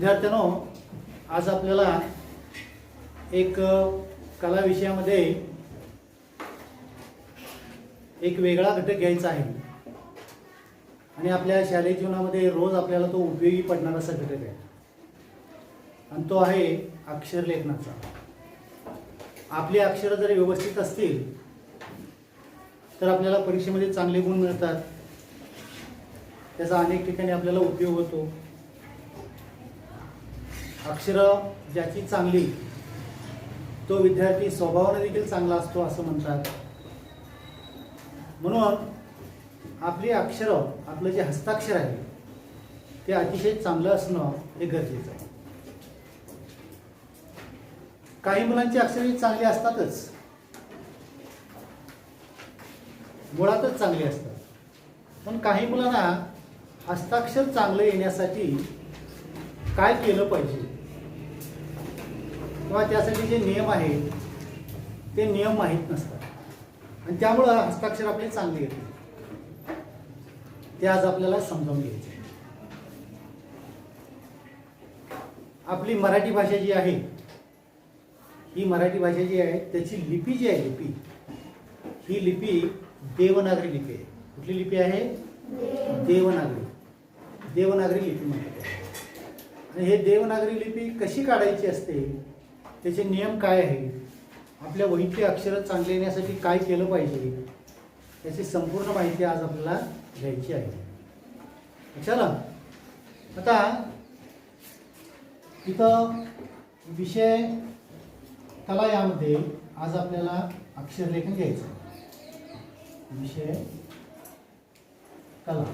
विद्यार्थ्यांनो, आज आपल्याला एक कला विषयामध्ये एक वेगळा घटक घ्यायचा आहे आणि आपल्या शालेय जीवनामध्ये रोज आपल्याला तो उपयोगी पडणारा असा घटक आहे आणि तो आहे अक्षर लेखनाचा. आपली अक्षरं जर व्यवस्थित असतील तर आपल्याला परीक्षेमध्ये चांगले गुण मिळतात. त्याचा अनेक ठिकाणी आपल्याला उपयोग होतो. अक्षरं ज्याची चांगली तो विद्यार्थी स्वभावाने देखील चांगला असतो असं म्हणतात. म्हणून आपली अक्षरं, आपलं जे हस्ताक्षर आहे ते अतिशय चांगलं असणं हे गरजेचं आहे. काही मुलांची अक्षरे चांगली असतातच, मुळातच चांगली असतात, पण काही मुलांना हस्ताक्षर चांगलं येण्यासाठी काय केलं पाहिजे किंवा त्यासाठी जे नियम आहेत ते नियम माहीत नसतात आणि त्यामुळं हस्ताक्षर आपले चांगले येते. ते आज आपल्याला समजावून घ्यायचे. आपली मराठी भाषा जी आहे, ही मराठी भाषा जी आहे त्याची लिपी जी आहे, ही लिपी देवनागरी लिपी आहे. कुठली लिपी आहे? देवनागरी लिपी म्हणतात. आणि हे देवनागरी लिपी कशी काढायची असते, त्याचे नियम काय आहेत, आपल्या वहीतली अक्षरं चांगली येण्यासाठी काय केलं पाहिजे, याची संपूर्ण माहिती आज आपल्याला घ्यायची आहे. चला, आता इथं विषय कला, यामध्ये आज आपल्याला अक्षरलेखन घ्यायचं आहे. विषय कला.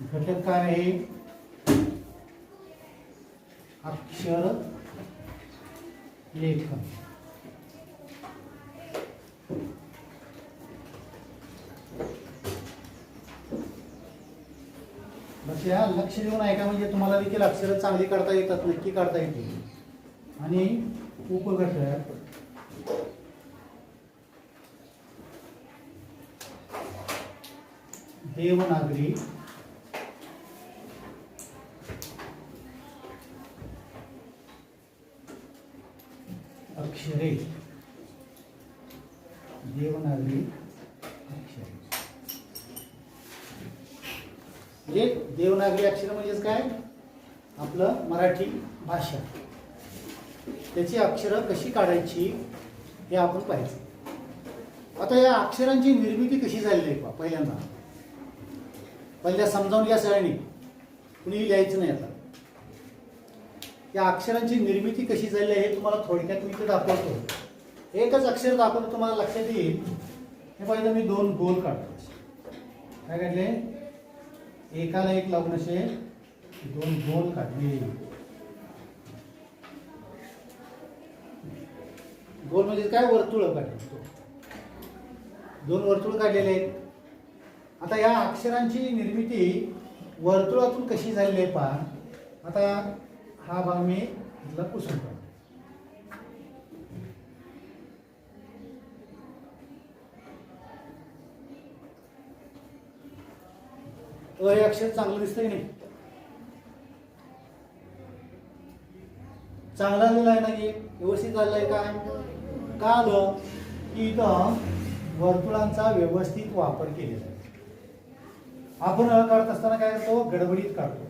घटक काय आहे? अक्षर लेखन. बस या लक्ष देऊन ऐका, म्हणजे तुम्हाला देखील अक्षरं चांगली काढता येतात, नक्की काढता येतील. आणि उपघटक देवनागरी अक्षरे. देवनागरी अक्षरे म्हणजे देवनागरी अक्षर म्हणजेच काय? आपलं मराठी भाषा, त्याची अक्षरं कशी काढायची हे आपण पाहायचं. आता या अक्षरांची निर्मिती कशी झालेली आहे पहिल्यांदा समजावून घ्या सगळ्यांनी, कुणीही लिहायचं नाही. आता या अक्षरांची निर्मिती कशी झाली आहे हे तुम्हाला थोडक्यात मी ते दाखवतो. एकच अक्षर दाखवतो, तुम्हाला लक्षात येईल. हे पाहिजे, मी दोन गोल काढतो. काय काढले? एकाला एक लावून असे दोन गोल काढले. गोल म्हणजे काय? वर्तुळ काढले. दोन वर्तुळ काढलेले आहेत. आता या अक्षरांची निर्मिती वर्तुळातून कशी झालेली आहे पहा. आता हा भाग मी इथला पुसून काढतो. हे अक्षर चांगलं दिसतंय की नाही? चांगला झालेला आहे ना? हे व्यवस्थित झालेलं आहे. काय का आलं की इथं वर्तुळांचा व्यवस्थित वापर केलेला आहे. आपण काढत असताना काय करतो? गडबडीत काढतो,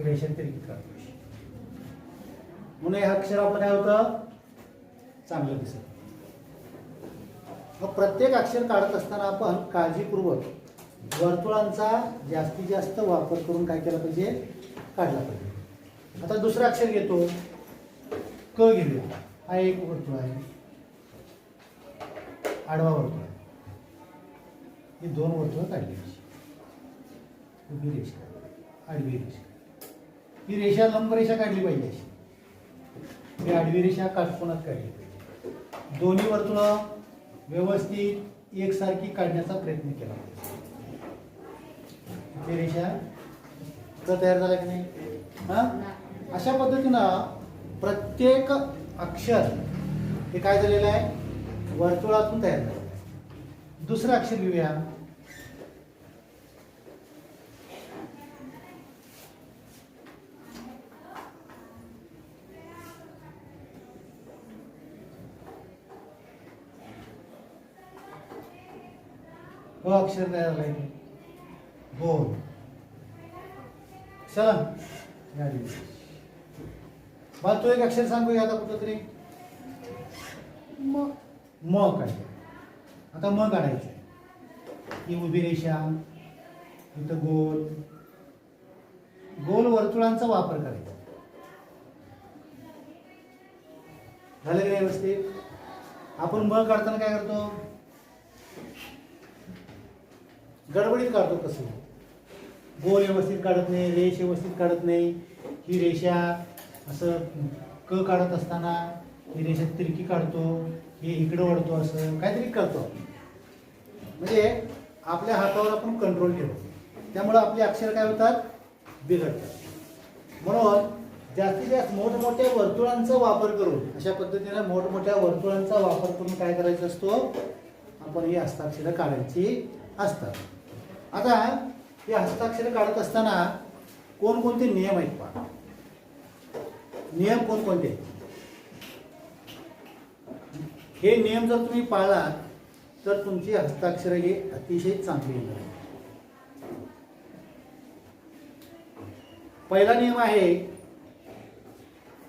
रेषांतरित काढतो. म्हणून हे अक्षर आपलं काय होतं? चांगलं दिसत. मग प्रत्येक अक्षर काढत असताना आपण काळजीपूर्वक वर्तुळांचा जास्तीत जास्त वापर करून काय केला पाहिजे? काढला पाहिजे. आता दुसरं अक्षर घेतो, क घेऊया. हा एक वर्तुळ आहे, आडवा वर्तुळ आहे. ही दोन वर्तुळ काढली. उभी रेषा, आडवी रेषा. ही रेषा लंब रेषा काढली पाहिजे अशी. ही आडवी रेषा काटकोनात काढली पाहिजे. दोन्ही वर्तुळ व्यवस्थित एकसारखी काढण्याचा प्रयत्न केला पाहिजे. ही रेषा तयार झाला की नाही? अशा पद्धतीनं प्रत्येक अक्षर हे काय झालेलं आहे? वर्तुळातून तयार झालेलं आहे. दुसरं अक्षर लिहूया. अक्षर तयार झालंय गोल. चला मला तो एक अक्षर सांगू आता कुठं तरी म काढलं. आता म काढायचं. ही उभी रेषा, इथं गोल गोल वर्तुळांचा वापर करायचा. झालं की नाही व्यवस्थित? आपण म काढताना काय करतो? गडबडीत काढतो. कसं गोल व्यवस्थित काढत नाही, रेष व्यवस्थित काढत नाही. ही रेषा असं क काढत असताना ही रेषा तिरकी काढतो, हे इकडं वळतो, असं काहीतरी करतो. म्हणजे आपल्या हातावर आपण कंट्रोल ठेवतो. त्यामुळं आपले अक्षर काय होतात? बिघडतात. म्हणून जास्तीत जास्त मोठमोठ्या वर्तुळांचा वापर करून, अशा पद्धतीने मोठमोठ्या वर्तुळांचा वापर करून काय करायचा असतो? आपण ही हस्ताक्षरं काढायची असतात. आता ही हस्ताक्षरं काढत असताना कोणकोणते नियम आहेत पहा. नियम कोणकोणते? हे नियम जर तुम्ही पाळलात तर तुमची हस्ताक्षरं ही अतिशय चांगली येणार. पहिला नियम आहे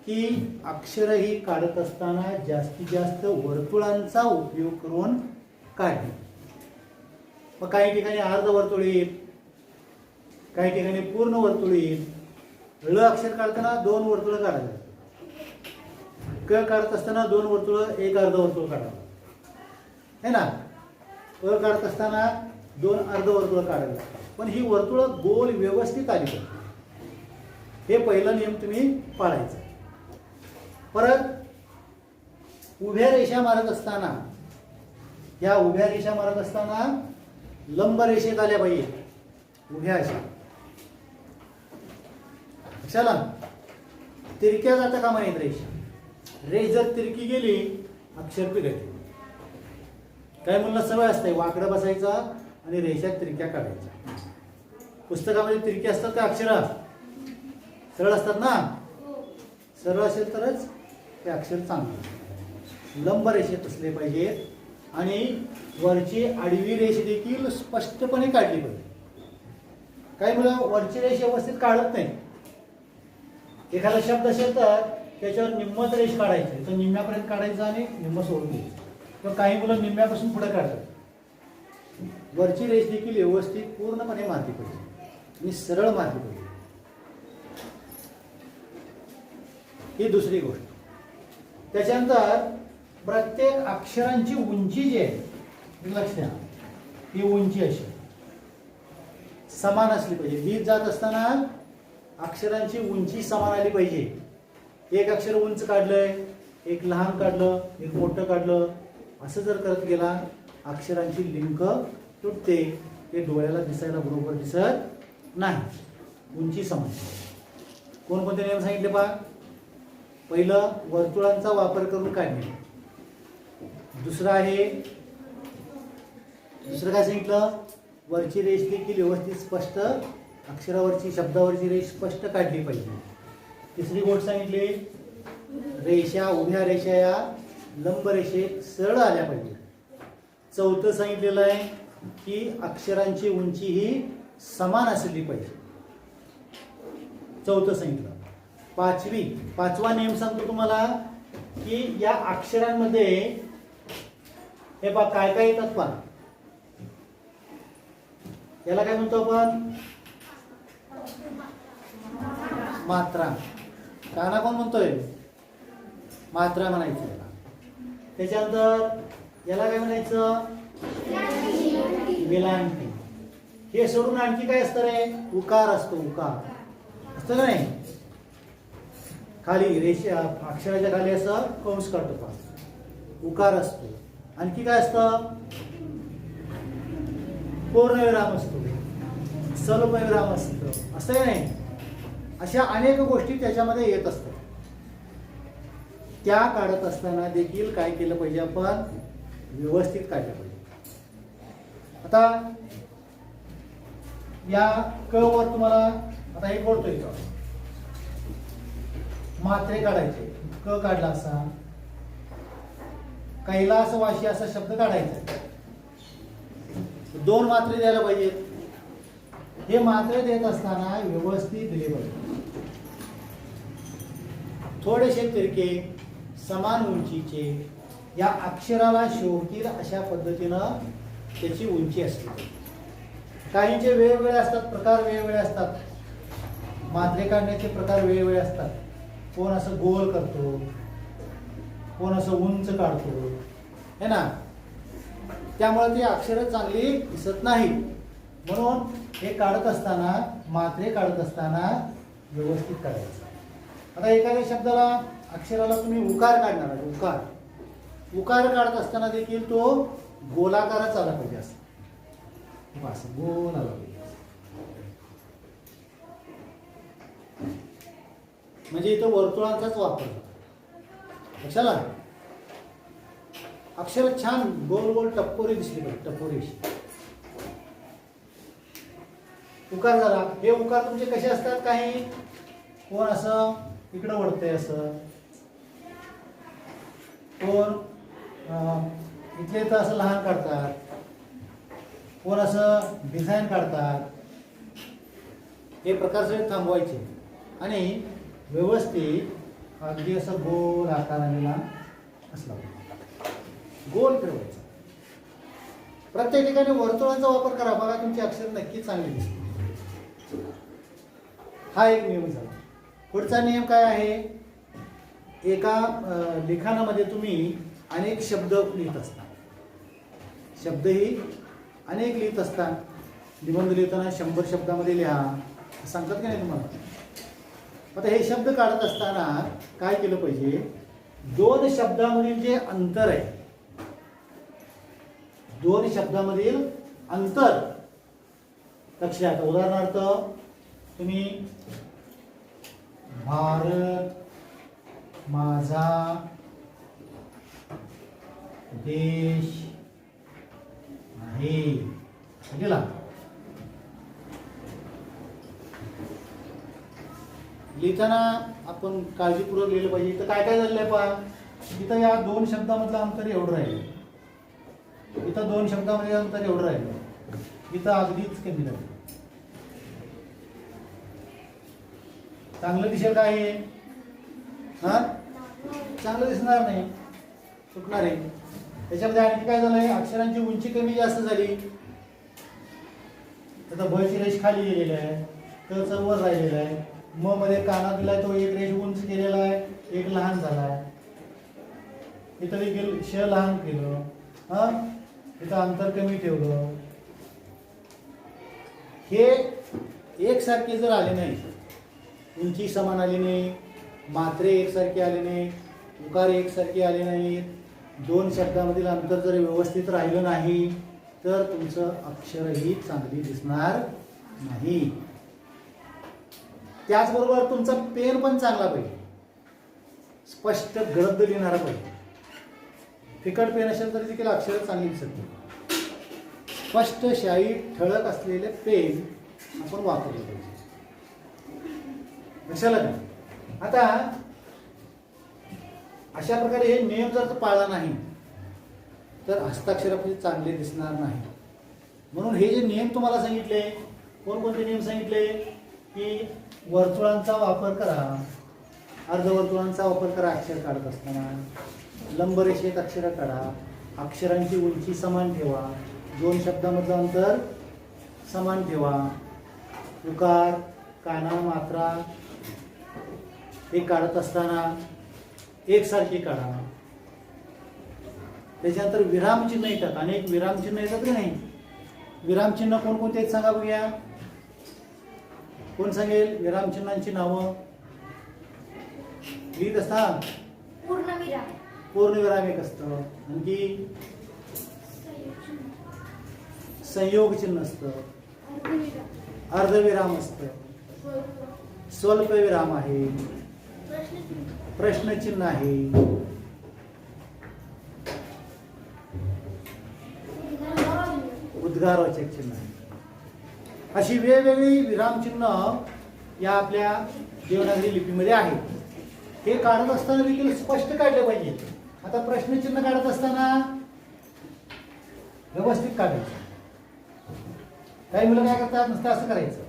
की अक्षर ही काढत असताना जास्तीत जास्त वर्तुळांचा उपयोग करून काढणे. मग काही ठिकाणी अर्धवर्तुळ येईल, काही ठिकाणी पूर्ण वर्तुळ येईल. ळ अक्षर काढताना 2 वर्तुळ काढायचे. क काढत असताना 2 वर्तुळ, एक अर्धवर्तुळ काढावं है ना. अ काढत असताना 2 अर्धवर्तुळ काढायला. पण ही वर्तुळ गोल व्यवस्थित आली पाहिजे. हे पहिला नियम तुम्ही पाळायचा. परत उभ्या रेषा मारत असताना, या उभ्या रेषा मारत असताना लंब रेषेत आल्या पाहिजे. उभ्या अशा चला, तिरक्या जाता कामा नयेत रेषा. रेष जर तिरकी गेली अक्षर बिघडते. काय म्हणलं सवय असते वाकडं बसायचा आणि रेषा तिरक्या काढायच्या. पुस्तकामध्ये तिरकी असतात का अक्षर? सरळ असतात ना. सरळ असेल तरच ते अक्षर चांगले. लंब रेषेत असले पाहिजेत आणि वरची आडवी रेष देखील स्पष्टपणे काढली पाहिजे. काही मुलं वरची रेष व्यवस्थित काढत नाही. एखादा शब्द असेल तर त्याच्यावर निम्मच रेष काढायची, तर निम्म्यापर्यंत काढायचं आणि निम्म सोडून द्यायचं. किंवा काही मुलं निम्म्यापासून पुढे काढतात. वरची रेष देखील व्यवस्थित पूर्णपणे मारली पाहिजे आणि सरळ मारली पाहिजे. ही दुसरी गोष्ट. त्याच्यानंतर प्रत्येक अक्षरांची उंची जी आहे, लक्ष द्या, ही उंची अशी समान असली पाहिजे. लिहित जात असताना अक्षरांची उंची समान आली पाहिजे. एक अक्षर उंच काढलंय, एक लहान काढलं, एक मोठं काढलं, असं जर करत गेला अक्षरांची लिंक तुटते. ते डोळ्याला दिसायला बरोबर दिसत नाही. उंची समान. कोणकोणते नियम सांगितले पहा. पहिलं वर्तुळांचा वापर करून काढणे. दुसरं काय सांगितलं? वरची रेष देखील व्यवस्थित स्पष्ट, अक्षरावरची शब्दावरची रेष स्पष्ट काढली पाहिजे. तिसरी गोष्ट सांगितली रेषा, उभ्या रेषा या लंब रेषेत सरळ आल्या पाहिजे. चौथं सांगितलेलं आहे की अक्षरांची उंची ही समान असली पाहिजे. चौथं सांगितलं. पाचवा नियम सांगतो तुम्हाला की या अक्षरांमध्ये हे पहा काय काय येतात पहा. याला काय म्हणतो आपण? मात्रा. काना कोण म्हणतोय? मात्रा म्हणायचं याला. त्याच्यानंतर याला काय म्हणायचं? वेलांटी. हे सोडून आणखी काय असतं रे? उकार असतो. उकार असतं का नाही? खाली रेषा अक्षराच्या खाली असं कंस काढतो पहा, उकार असतो. आणखी काय असतं? पूर्णविराम असतो, स्वल्पविराम असतो. असं काय नाही? अशा अनेक गोष्टी त्याच्यामध्ये येत असतात. त्या काढत असताना देखील काय केलं पाहिजे? आपण व्यवस्थित काढलं पाहिजे. आता या क वर तुम्हाला आता हे बोलतोय का मात्रे काढायचे. क काढला असा, कैलासवासी असा शब्द काढायचा. 2 मात्रे द्यायला पाहिजेत. हे मात्रे देत असताना व्यवस्थित दिले पाहिजे. थोडेसे तिरके समान उंचीचे या अक्षराला शोभतील अशा पद्धतीनं त्याची उंची असते. काहींचे वेगवेगळे असतात, प्रकार वेगवेगळे असतात. मात्रे काढण्याचे प्रकार वेगवेगळे असतात. कोण असं गोल करतो, कोण असं उंच काढतो, है ना. त्यामुळे ती अक्षरं चांगली दिसत नाहीत. म्हणून हे काढत असताना, मात्रे काढत असताना व्यवस्थित काढायचं. आता एखाद्या शब्दाला, अक्षराला तुम्ही उकार काढणार आहे, उकार काढत असताना देखील तो गोलाकारच आला पाहिजे. असं गोल आला पाहिजे. म्हणजे इथं वर्तुळांचाच वापर होतो. कशाला अक्षर छान गोल गोल टप्पोरी दिसली पाहिजे, टप्पोरी. उकार झाला. हे उकार तुमचे कसे असतात, काही कोण असं इकडं वळतंय, असं कोण इथले तर असं लहान काढतात, कोण असं डिझाईन काढतात. हे प्रकार सगळे थांबवायचे आणि व्यवस्थित अगदी असं गोल आकार आलेला असला गोल फिरवायचा. प्रत्येक ठिकाणी वर्तुळांचा वापर करा. बघा तुमची अक्षर नक्की चांगली दिसते. हा एक नियम झाला. पुढचा नियम काय आहे, एका लिखाणामध्ये तुम्ही अनेक शब्द लिहित असता, शब्दही अनेक लिहित असता. निबंध लिहिताना 100 शब्दामध्ये लिहा सांगतात की नाही तुम्हाला. आता हे शब्द काढत असताना काय केलं पाहिजे, 2 शब्दामधील जे अंतर आहे, 2 शब्दामधील अंतर लक्षात. उदाहरणार्थ तुम्ही भारत माझा देश आहे गेला. लिहिताना आपण काळजीपूर्वक लिहिलं पाहिजे. इथं काय काय झालेलं आहे पहा. इथं या 2 शब्दामधलं अंतर एवढं राहिलं, इथं 2 शब्दामध्ये अंतर एवढं राहिलं, इथं अगदीच कमी झालं. चांगलं दिसेल काय आहे, हा चांगलं दिसणार नाही, चुकणार आहे. त्याच्यामध्ये आणखी काय झालंय, अक्षरांची उंची कमी जास्त झाली. आता ब ची रेष खाली गेलेली आहे, त च वर राहिलेलं आहे, म मध्ये काना दिलाय तो एक रेष उंच केलेला आहे, एक लहान झालाय. इथं देखील श लहान केलं, हा इथं अंतर कमी ठेवलं. हे एकसारखे जर आले नाही, उंची समान आली नाही, मात्रे एकसारखे आले नाही, उकार एकसारखे आले नाहीत, 2 शब्दामधील अंतर जर व्यवस्थित राहिलं नाही तर तुमचं अक्षरही चांगली दिसणार नाही. त्याचबरोबर तुमचा पेन पण चांगला पाहिजे, स्पष्ट गडद लिहिणारा पाहिजे. फिकट पेन असेल तरी देखील अक्षर चांगली दिसत नाही. स्पष्ट शाई ठळक असलेले पेन आपण वापरले पाहिजे. लक्षात आलं. आता अशा प्रकारे हे नियम जर पाळला नाही तर हस्ताक्षर आपले चांगले दिसणार नाही. म्हणून हे जे नियम तुम्हाला सांगितले, कोणकोणते नियम सांगितले, की वर्तुळांचा वापर करा, अर्धवर्तुळांचा वापर करा अक्षर काढत असताना, लंबरेषेत अक्षर काढा, अक्षरांची उंची समान ठेवा, 2 शब्दामधलं अंतर समान ठेवा, उकार काना मात्रा हे काढत असताना एकसारखी काढा. त्याच्यानंतर विरामचिन्ह येतात, अनेक विरामचिन्ह येतात की नाही. विरामचिन्ह कोणकोणते आहेत सांगा बघूया. कोण सांगेल विरामचिन्हांची नावं. लिहित असता पूर्णविराम एक असतं, आणखी संयोग चिन्ह असतं, अर्धविराम असतं, स्वल्पविराम आहे, प्रश्नचिन्ह आहे, उद्गारवाचक चिन्ह आहे. अशी वेगवेगळी विरामचिन्ह या आपल्या देवनागरी लिपीमध्ये आहेत. हे काढत असताना देखील स्पष्ट काढले पाहिजे. आता प्रश्नचिन्ह काढत असताना व्यवस्थित काढायचं. काही मुलं काय करतात, नुसतं असं करायचं.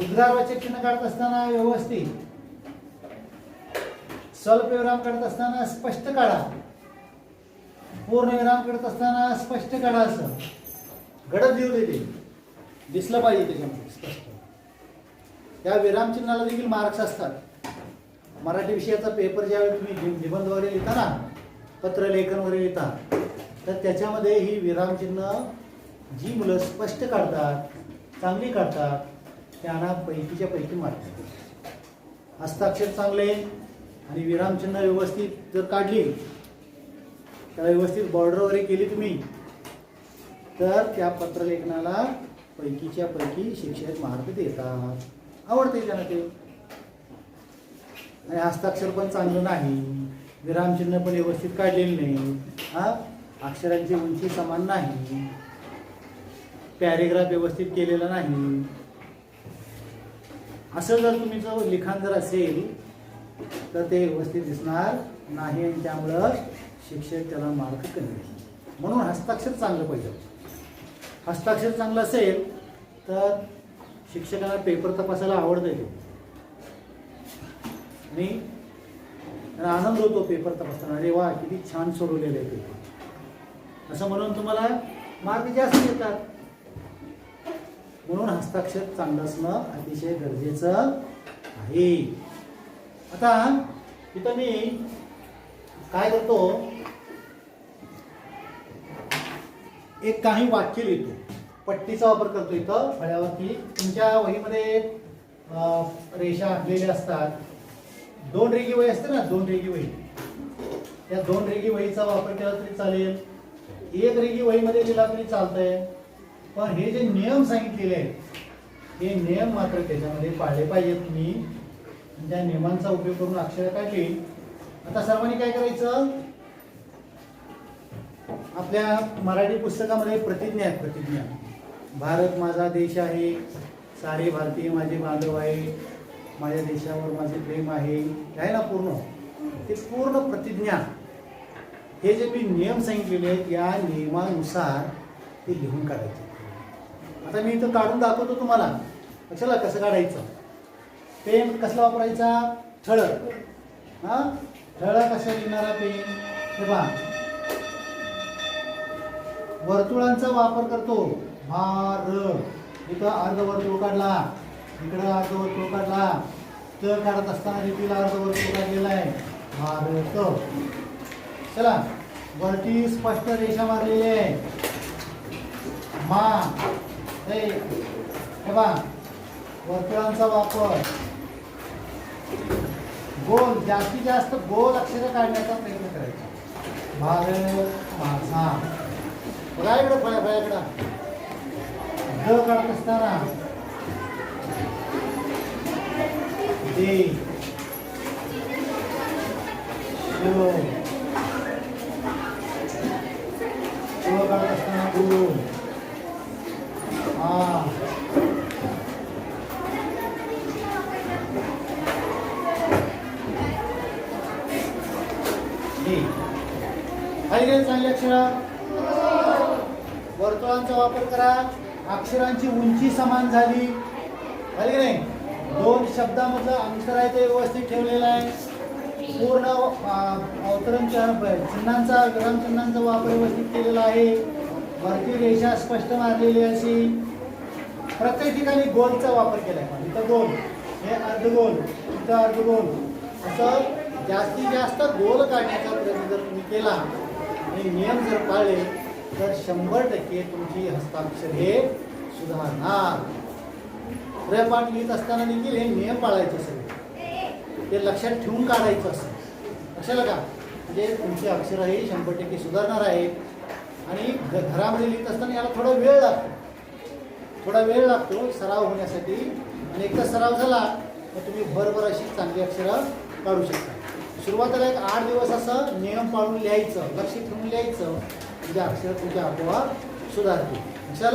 उद्गारवाचक चिन्ह काढत असताना व्यवस्थित, स्वल्प विराम काढत असताना स्पष्ट काढा, पूर्ण विराम काढत असताना स्पष्ट काढा. असं गडद लिहू दे, दिसलं पाहिजे त्याच्यामध्ये स्पष्ट. या विराम चिन्हाला देखील मार्क्स असतात. मराठी विषयाचा पेपर ज्यावेळी तुम्ही निबंध वगैरे लिहिता ना, पत्रलेखन वगैरे लिहिता, तर त्याच्यामध्ये ही विरामचिन्ह जी मुलं स्पष्ट काढतात, चांगली काढतात, त्यांना पैकीच्या पैकी मार्क. हस्ताक्षर चांगले आणि विरामचिन्ह व्यवस्थित जर काढली, त्याला व्यवस्थित बॉर्डर वगैरे केली तुम्ही, तर त्या पत्रलेखनाला पैकीच्या पैकी शिक्षक मार्क देतात. आवडते त्यांना ते. आणि हस्ताक्षर पण चांगलं नाही, विरामचिन्ह पण व्यवस्थित काढलेलं नाही, अक्षरांची उंची समान नाही, पॅरेग्राफ व्यवस्थित केलेला नाही, असं जर तुमचं लिखाण जर असेल तर ते व्यवस्थित दिसणार नाही आणि त्यामुळं शिक्षक त्याला मार्क कमी देईल. म्हणून हस्ताक्षर चांगलं पाहिजे. हस्ताक्षर चांगलं असेल तर शिक्षकांना पेपर तपासायला आवडतं ते आणि त्यांना आनंद होतो पेपर तपासताना. अरे वा, किती छान सोडवलेलं आहे पेपर, असं म्हणून तुम्हाला मार्क जास्त देतात. म्हणून हस्ताक्षर चांगलं असणं अतिशय गरजेचं आहे. आता इथं मी काय करतो, एक काही वाक्य लिहितो, पट्टीचा वापर करतो. इथं फळ्यावरती तुमच्या वहीमध्ये रेषा आखलेल्या असतात. 2 रेघी वही असते ना, 2 रेघी वही, त्या 2 रेघी वहीचा वापर केला तरी चालेल, 1 रेघी वहीमध्ये लिहिला तरी चालतंय. पण हे जे नियम सांगितलेले आहेत, हे नियम मात्र त्याच्यामध्ये पाळले पाहिजेत तुम्ही. त्या नियमांचा उपयोग करून अक्षर काढली. आता सर्वांनी काय करायचं, आपल्या मराठी पुस्तकामध्ये प्रतिज्ञा आहे. प्रतिज्ञा, भारत माझा देश आहे, सारे भारतीय माझे बांधव आहे, माझ्या देशावर माझे प्रेम आहे ना पूर्ण. ते पूर्ण प्रतिज्ञा, हे जे मी नियम सांगितलेले आहेत, या नियमानुसार ते लिहून काढायचे. आता मी इथं काढून दाखवतो तुम्हाला, लक्षाला कसं काढायचं. पेन कसला वापरायचा, ठळक. ठळक असं लिहिणारा पेन. हे पहा, वर्तुळांचा वापर करतो. भारत, इथं अर्धवर्तुळ काढला, इकडं अर्धवर्तुळ काढला, तर काढत असताना देखील अर्धवर्तुळ काढलेला आहे, भारत. चला, वरती स्पष्ट रेषा मारलेली आहे, मा. हे बघा, वर्तुळांचा वापर, गोल, जास्तीत जास्त गोल अक्षर काढण्याचा प्रयत्न करायचा. भारत माझा. बघा इकडं फळ्याकडं ग काढत असताना दे, शिव, शिव काढत असताना गुरु, चांगले अक्षर. वर्तुळांचा वापर करा, अक्षरांची उंची समान झाली, झाली की नाही. 2 शब्दामधलं अंतर आहे ते व्यवस्थित ठेवलेलं आहे. पूर्ण अवतरण चिन्हांचा, विराम चिन्हांचा वापर व्यवस्थित केलेला आहे. वरती रेषा स्पष्ट मारलेली अशी. प्रत्येक ठिकाणी गोलचा वापर केला आहे. इथं गोल, हे अर्धगोल, इथं अर्धगोल, असं जास्तीत जास्त गोल काढण्याचा प्रयत्न जर तुम्ही केला आणि नियम जर पाळले तर 100% तुमची हस्ताक्षर हे सुधारणार. गृहपाठ लिहित असताना देखील हे नियम पाळायचे सगळे, ते लक्षात ठेवून काढायचं असं. लक्षात का, म्हणजे तुमची अक्षर ही 100% सुधारणार आहे. आणि घरामध्ये लिहित असताना याला थोडा वेळ लागतो, सराव होण्यासाठी. आणि एकदा सराव झाला तर तुम्ही भरभर अशी चांगली अक्षरं काढू शकता. सुरुवातीला एक 8 दिवस असं नियम पाळून लिहायचं, लक्ष ठेवून लिहायचं, म्हणजे अक्षर तुमच्या आपोआप सुधारते. लक्षात.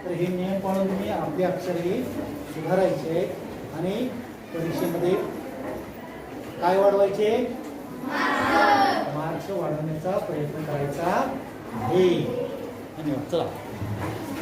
तर हे नियम पाळून तुम्ही आपली अक्षरही सुधारायचे आणि परीक्षेमध्ये काय वाढवायचे, मार्क्स वाढवण्याचा प्रयत्न करायचा आहे. धन्यवाद चला